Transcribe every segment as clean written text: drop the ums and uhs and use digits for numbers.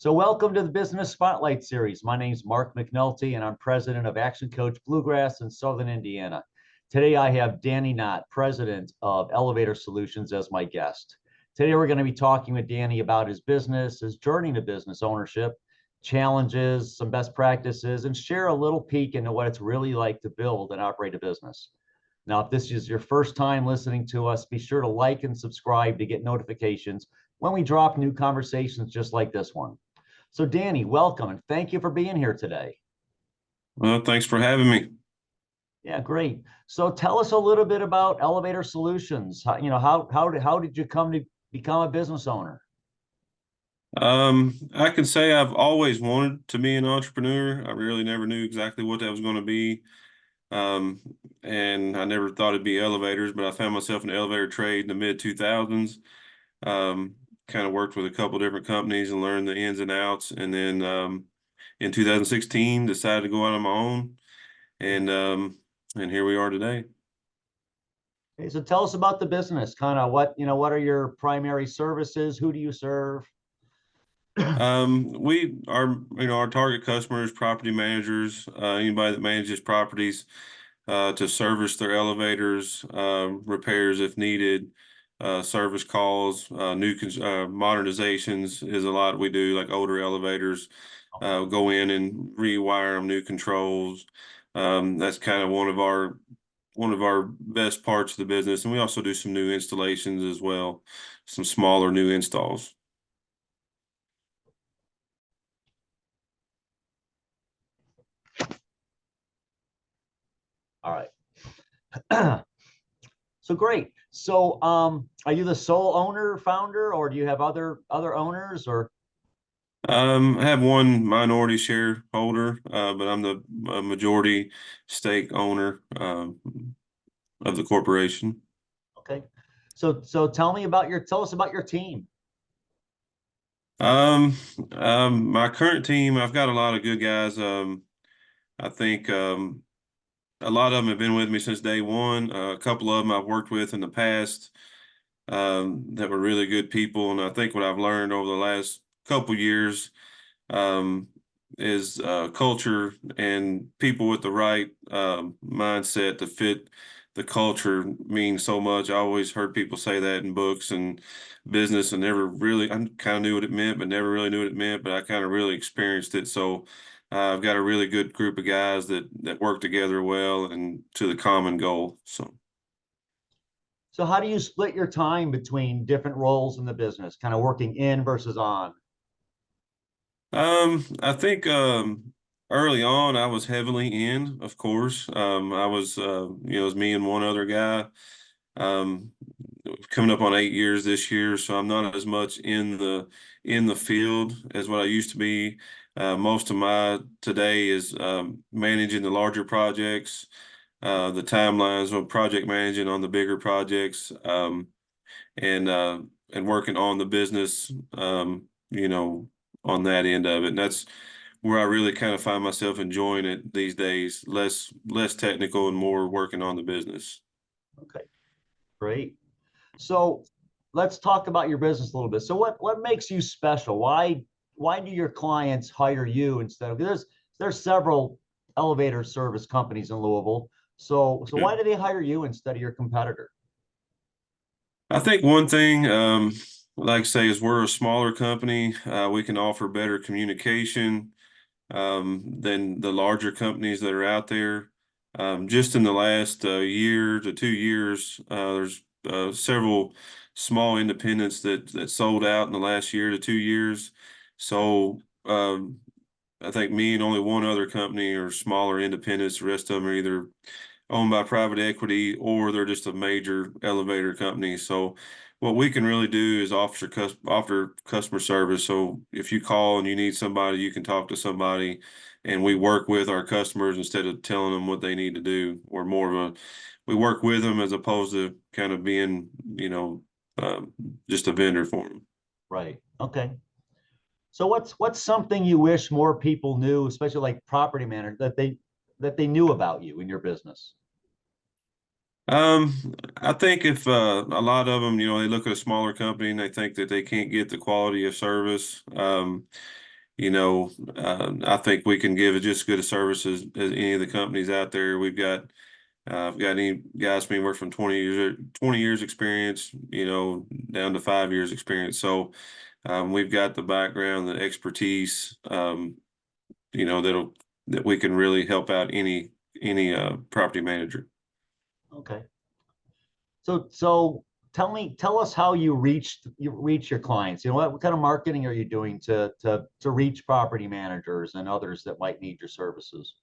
So welcome to the Business Spotlight Series. My name is Mark McNulty, and I'm president of Action Coach Bluegrass in Southern Indiana. Today, I have Danny Knott, president of Elevator Solutions, as my guest. Today, we're going to be talking with Danny about his business, his journey to business ownership, challenges, some best practices, and share a little peek into what it's really like to build and operate a business. Now, if this is your first time listening to us, be sure to like and subscribe to get notifications when we drop new conversations just like this one. So Danny, welcome and thank you for being here today. Well, thanks for having me. Yeah, great. So tell us a little bit about Elevator Solutions. How did you come to become a business owner? I can say I've always wanted to be an entrepreneur. I really never knew exactly what that was going to be. Um, and I never thought it'd be elevators, but I found myself in the elevator trade in the mid 2000s. Kind of worked with a couple different companies and learned the ins and outs. And then in 2016, decided to go out on my own, and here we are today. Okay, so tell us about the business. Kind of what are your primary services? Who do you serve? We are, our target customers, property managers, anybody that manages properties, to service their elevators, repairs if needed, service calls, modernizations is a lot we do, like older elevators, go in and rewire them, new controls. That's kind of one of our best parts of the business. And we also do some new installations as well, some smaller new installs. All right. So great. So are you the sole owner, founder, or do you have other owners or? I have one minority shareholder, but I'm the majority stake owner of the corporation. Okay. So tell us about your team. My current team, I've got a lot of good guys. I think a lot of them have been with me since day one. A couple of them I've worked with in the past that were really good people. And I think what I've learned over the last couple years is culture and people with the right mindset to fit the culture means so much. I always heard people say that in books and business, and never really, I kind of knew what it meant, but never really knew what it meant. But I kind of really experienced it. So I've got a really good group of guys that work together well and to the common goal. So how do you split your time between different roles in the business, kind of working in versus on? I think early on I was heavily in, of course. I was it was me and one other guy. Um, Coming up on 8 years this year, so I'm not as much in the field as what I used to be. Most of my today is managing the larger projects, the timelines of project managing on the bigger projects, and working on the business, on that end of it. And that's where I really kind of find myself enjoying it these days, less technical and more working on the business. Okay, great. So let's talk about your business a little bit. So what makes you special? Why do your clients hire you instead of there's several elevator service companies in Louisville. So Yeah. why do they hire you instead of your competitor? I think one thing, like I say, is we're a smaller company. We can offer better communication than the larger companies that are out there. Just in the last year to 2 years, there's several small independents that sold out in the last year to 2 years. So I think me and only one other company are smaller independents. The rest of them are either owned by private equity or they're just a major elevator company. So what we can really do is offer customer service. So if you call and you need somebody, you can talk to somebody, and we work with our customers instead of telling them what they need to do. We're more of we work with them as opposed to kind of being, just a vendor for them. Right. Okay. So what's something you wish more people knew, especially like property managers, that they knew about you in your business? I think if a lot of them, they look at a smaller company and they think that they can't get the quality of service. I think we can give just as good a service as any of the companies out there. I've got any guys anywhere from 20 years experience, down to 5 years experience. So we've got the background, the expertise, that we can really help out any property manager. Okay. So tell us how you reach your clients. What kind of marketing are you doing to reach property managers and others that might need your services?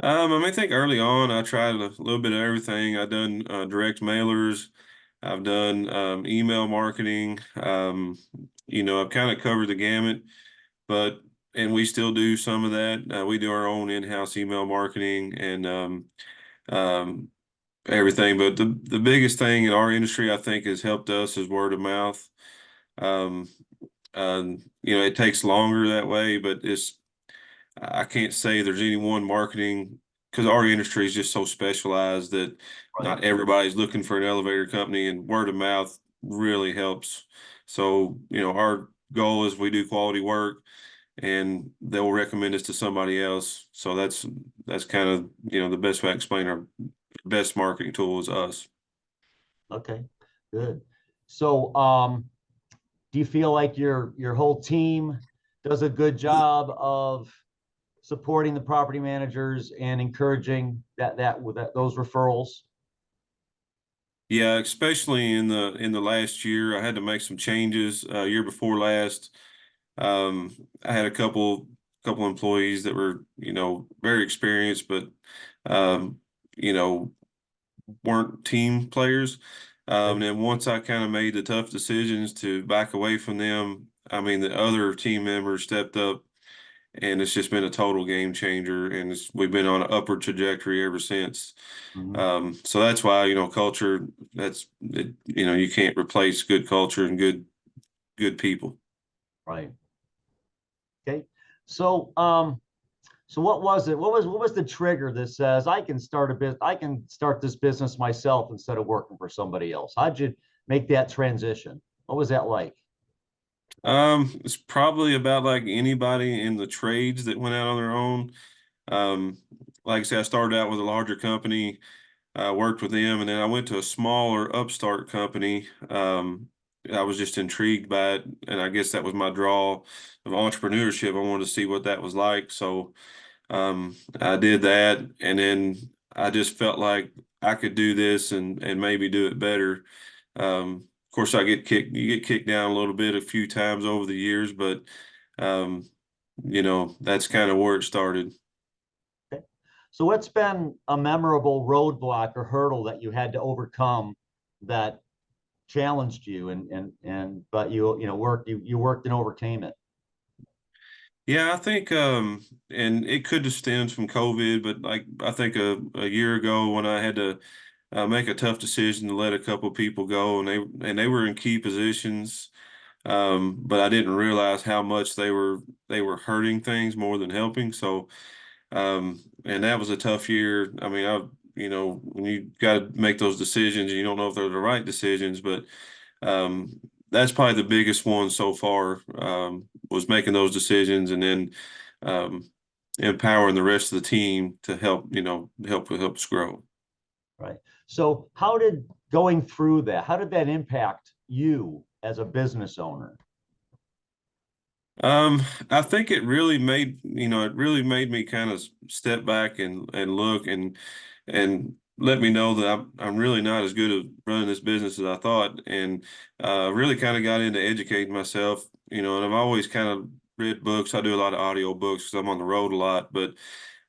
I think early on I tried a little bit of everything. I've done direct mailers. I've done email marketing. I've kind of covered the gamut, but and we still do some of that. We do our own in-house email marketing and um, everything. But the biggest thing in our industry, I think, has helped us is word of mouth. Um, it takes longer that way, but I can't say there's any one marketing because our industry is just so specialized that Right. not everybody's looking for an elevator company, and word of mouth really helps. So, our goal is we do quality work and they'll recommend us to somebody else. So that's kind of, the best way I explain our best marketing tool is us. Okay. Good. So do you feel like your whole team does a good job of supporting the property managers and encouraging that those referrals? Yeah, especially in the last year, I had to make some changes. Year before last, I had a couple employees that were, very experienced, but um, you know, weren't team players. Okay. And then once I kind of made the tough decisions to back away from them, I mean, the other team members stepped up, and it's just been a total game changer. And we've been on an upward trajectory ever since. Mhm. So that's why, culture, you can't replace good culture and good people. Right. Okay. So what was it? What was the trigger that says I can start this business myself instead of working for somebody else? How'd you make that transition? What was that like? It's probably about like anybody in the trades that went out on their own. Um, like I said, I started out with a larger company. I worked with them, and then I went to a smaller upstart company. I was just intrigued by it, and I guess that was my draw of entrepreneurship. I wanted to see what that was like, so I did that, and then I just felt like I could do this and maybe do it better. Of course, you get kicked down a little bit a few times over the years, but um, that's kind of where it started. Okay. So what's been a memorable roadblock or hurdle that you had to overcome that challenged you and but you worked and overcame it? Yeah, I think, and it could have stemmed from COVID, but like I think a year ago when I had to make a tough decision to let a couple people go, and they were in key positions, but I didn't realize how much they were hurting things more than helping. So, and that was a tough year. I mean, when you got to make those decisions, you don't know if they're the right decisions, but um, that's probably the biggest one so far, was making those decisions and then um, empowering the rest of the team to help us grow. Right. So how did going through that, how did that impact you as a business owner? Um, I think it really made me kind of step back and look and let me know that I'm really not as good at running this business as I thought, and really kind of got into educating myself, and I've always kind of read books. I do a lot of audio books because I'm on the road a lot, but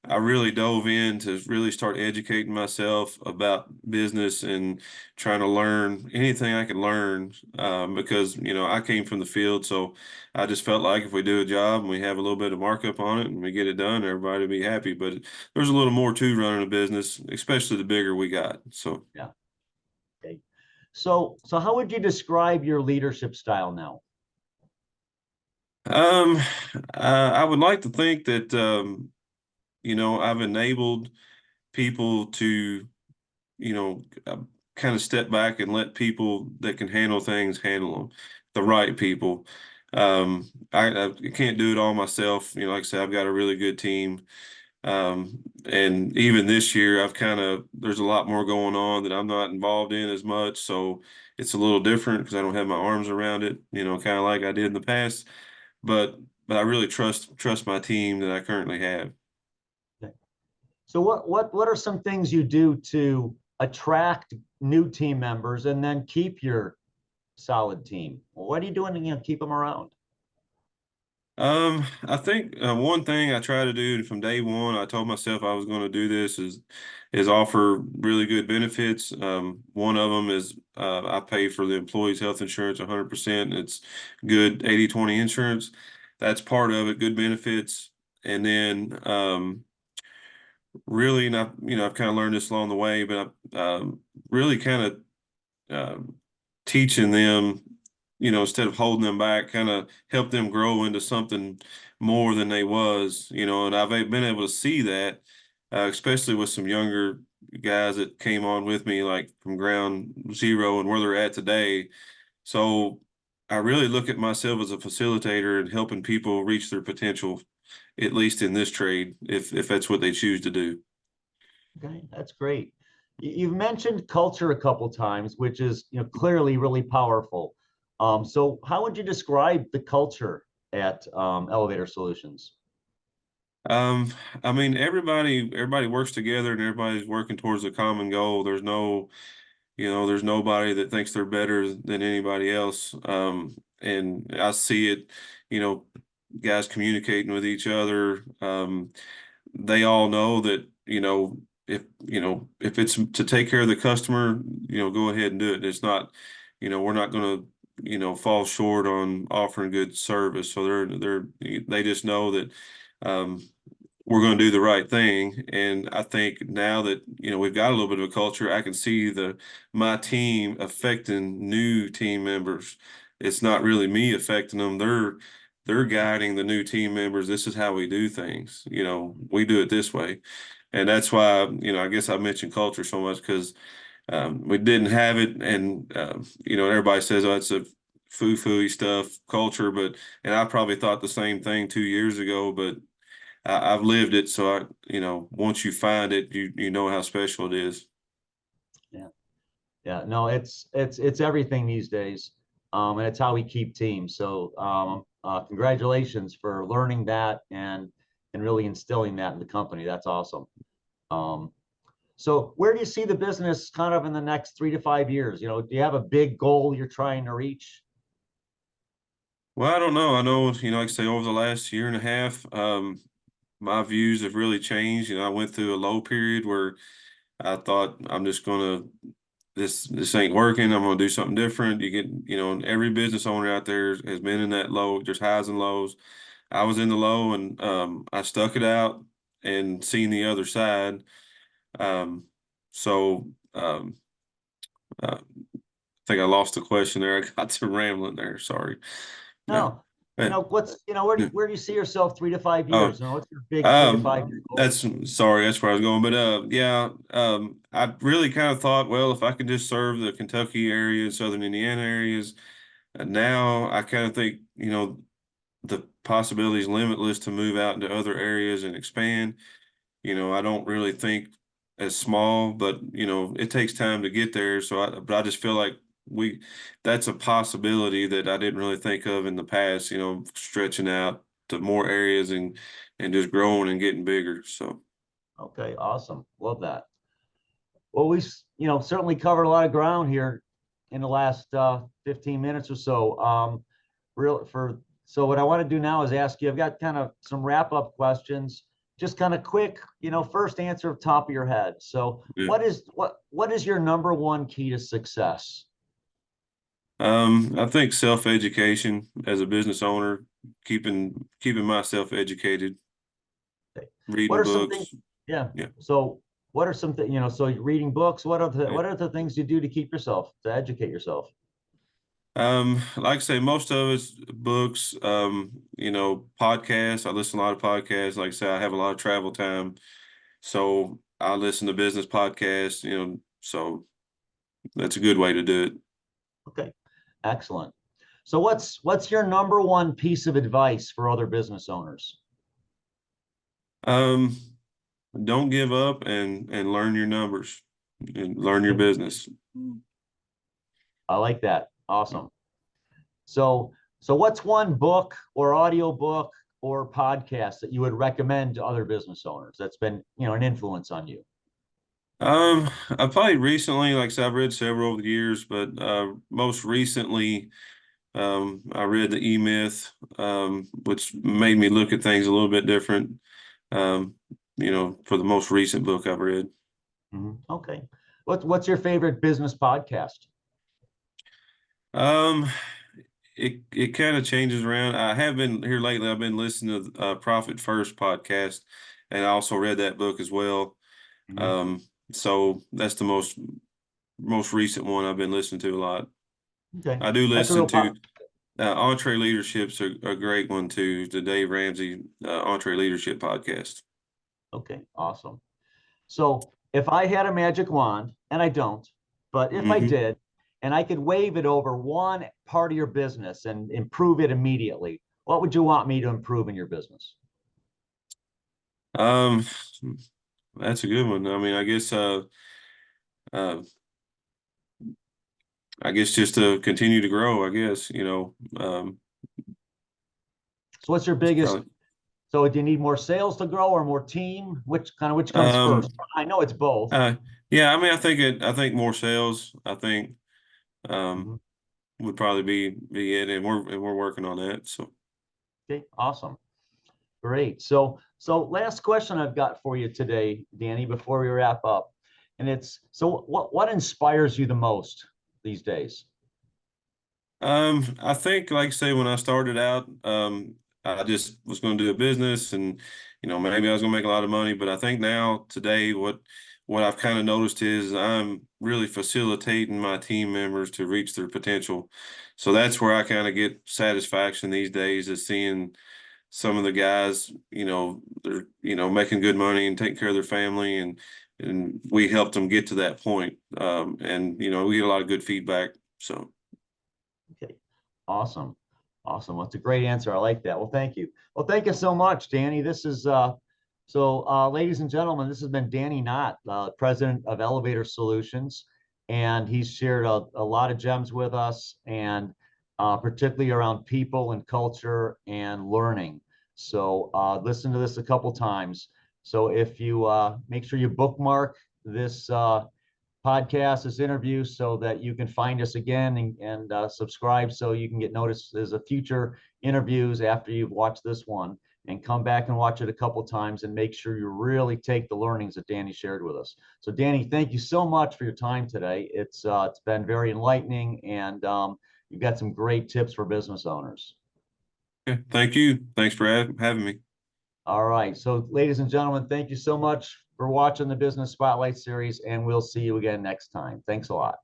I really dove in to really start educating myself about business and trying to learn anything I could learn, because I came from the field, so I just felt like if we do a job and we have a little bit of markup on it and we get it done, everybody will be happy. But there's a little more to running a business, especially the bigger we got. So, Yeah. Okay. So how would you describe your leadership style now? um, I would like to think that I've enabled people to kind of step back and let people that can handle things handle them, the right people. I can't do it all myself. Like I said, I've got a really good team. And even this year, there's a lot more going on that I'm not involved in as much. So it's a little different because I don't have my arms around it, kind of like I did in the past. But I really trust my team that I currently have. Okay. So what are some things you do to attract new team members and then keep your solid team? What are you doing to, keep them around? I think one thing I try to do, and from day one, I told myself I was going to do this is offer really good benefits. One of them is I pay for the employees' health insurance 100%. It's good 80/20 insurance. That's part of it, good benefits. And then really, and I've kind of learned this along the way, but really kind of teaching them, instead of holding them back, kind of help them grow into something more than they was, and I've been able to see that, especially with some younger guys that came on with me, like from ground zero and where they're at today. So I really look at myself as a facilitator and helping people reach their potential, at least in this trade, if that's what they choose to do. Okay, that's great. You've mentioned culture a couple times, which is clearly really powerful. So how would you describe the culture at Elevator Solutions? Um, I mean, everybody works together and everybody's working towards a common goal. There's nobody that thinks they're better than anybody else. And I see it, you know, guys communicating with each other. They all know that, if it's to take care of the customer, go ahead and do it. It's not, we're not going to, fall short on offering good service. So they just know that, um, we're going to do the right thing. And I think now that, we've got a little bit of a culture, I can see my team affecting new team members. It's not really me affecting them. They're guiding the new team members. This is how we do things. We do it this way. And that's why, I guess I mentioned culture so much because we didn't have it. And, everybody says, oh, it's a foo-foo stuff, culture. And I probably thought the same thing 2 years ago, but I've lived it, so once you find it, you know how special it is. Yeah, yeah, no, it's everything these days, and it's how we keep teams. So congratulations for learning that and really instilling that in the company. That's awesome. Um, so where do you see the business kind of in the next 3 to 5 years? Do you have a big goal you're trying to reach? Well, I don't know. I know, like I say, over the last year and a half, my views have really changed. I went through a low period where I thought I'm just gonna this ain't working. I'm gonna do something different. You get, and every business owner out there has been in that low. There's highs and lows. I was in the low, and I stuck it out and seen the other side. Um, so I think I lost the question there. I got to rambling there. Sorry. No. No, Uh, where do you see yourself 3 to 5 years? Oh, What's your big 3 to 5 year goal? that's sorry. That's where I was going. But yeah. I really kind of thought, well, if I could just serve the Kentucky area, Southern Indiana areas, now I kind of think, the possibilities limitless to move out into other areas and expand. I don't really think as small, but it takes time to get there. But I just feel like that's a possibility that I didn't really think of in the past, stretching out to more areas and just growing and getting bigger. So, Okay, awesome. Love that. Well, we certainly covered a lot of ground here in the last 15 minutes or so. So what I want to do now is ask you. I've got kind of some wrap up questions, just kind of quick. First answer top of your head. So yeah. what is your number one key to success? I think self-education as a business owner, keeping myself educated, Okay. What reading are some things? books. Yeah. Yeah. So what are some things? So you're reading books. Yeah. What are the things you do to keep yourself to educate yourself? Like I say, most of it's books, podcasts. I listen to a lot of podcasts. Like I say, I have a lot of travel time. So I listen to business podcasts, so that's a good way to do it. Okay, excellent. So what's your number one piece of advice for other business owners? Um, don't give up and learn your numbers and learn your business. I like that. Awesome. So what's one book or audio book or podcast that you would recommend to other business owners that's been, an influence on you? I probably recently, like I said, I've read several over the years, but most recently, I read the E-Myth, which made me look at things a little bit different. Um, for the most recent book I've read. Okay. What's your favorite business podcast? Um, it kind of changes around. I have been here lately. I've been listening to Profit First podcast, and I also read that book as well. Mhm. Um, so that's the most recent one I've been listening to a lot. Okay. I do That's a listen real to Entree Leadership's a great one too, the Dave Ramsey Entree Leadership podcast. Okay, awesome. So if I had a magic wand, and I don't, but if I Hmm. did, and I could wave it over one part of your business and improve it immediately, what would you want me to improve in your business? Um, that's a good one. I mean, uh, I guess just to continue to grow, I guess, So what's your it's biggest, probably, so do you need more sales to grow or more team? Which comes first? um, I know it's both. uh, yeah, I mean, I think more sales, um, Mhm. would probably be it. And we're working on that. So, Okay, awesome. Great. So last question I've got for you today, Danny, before we wrap up. And it's, so what inspires you the most these days? I think, like I say, when I started out, I just was going to do a business, and maybe I was going to make a lot of money. But I think now, today, what I've kind of noticed is I'm really facilitating my team members to reach their potential. So that's where I kind of get satisfaction these days, is seeing some of the guys, they're making good money and taking care of their family, and we helped them get to that point. And we get a lot of good feedback. So. Okay. Awesome. Awesome. Well, it's a great answer. I like that. Well, thank you. Well, thank you so much, Danny. This is ladies and gentlemen, this has been Danny Knott, president of Elevator Solutions, and he's shared a lot of gems with us, and particularly around people and culture and learning. So listen to this a couple times. So if you make sure you bookmark this podcast, this interview, so that you can find us again and subscribe so you can get notices of future interviews after you've watched this one, and come back and watch it a couple times and make sure you really take the learnings that Danny shared with us. So Danny, thank you so much for your time today. It's been very enlightening, and you've got some great tips for business owners. Okay, thank you. Thanks for having me. All right. So ladies and gentlemen, thank you so much for watching the Business Spotlight series, and we'll see you again next time. Thanks a lot.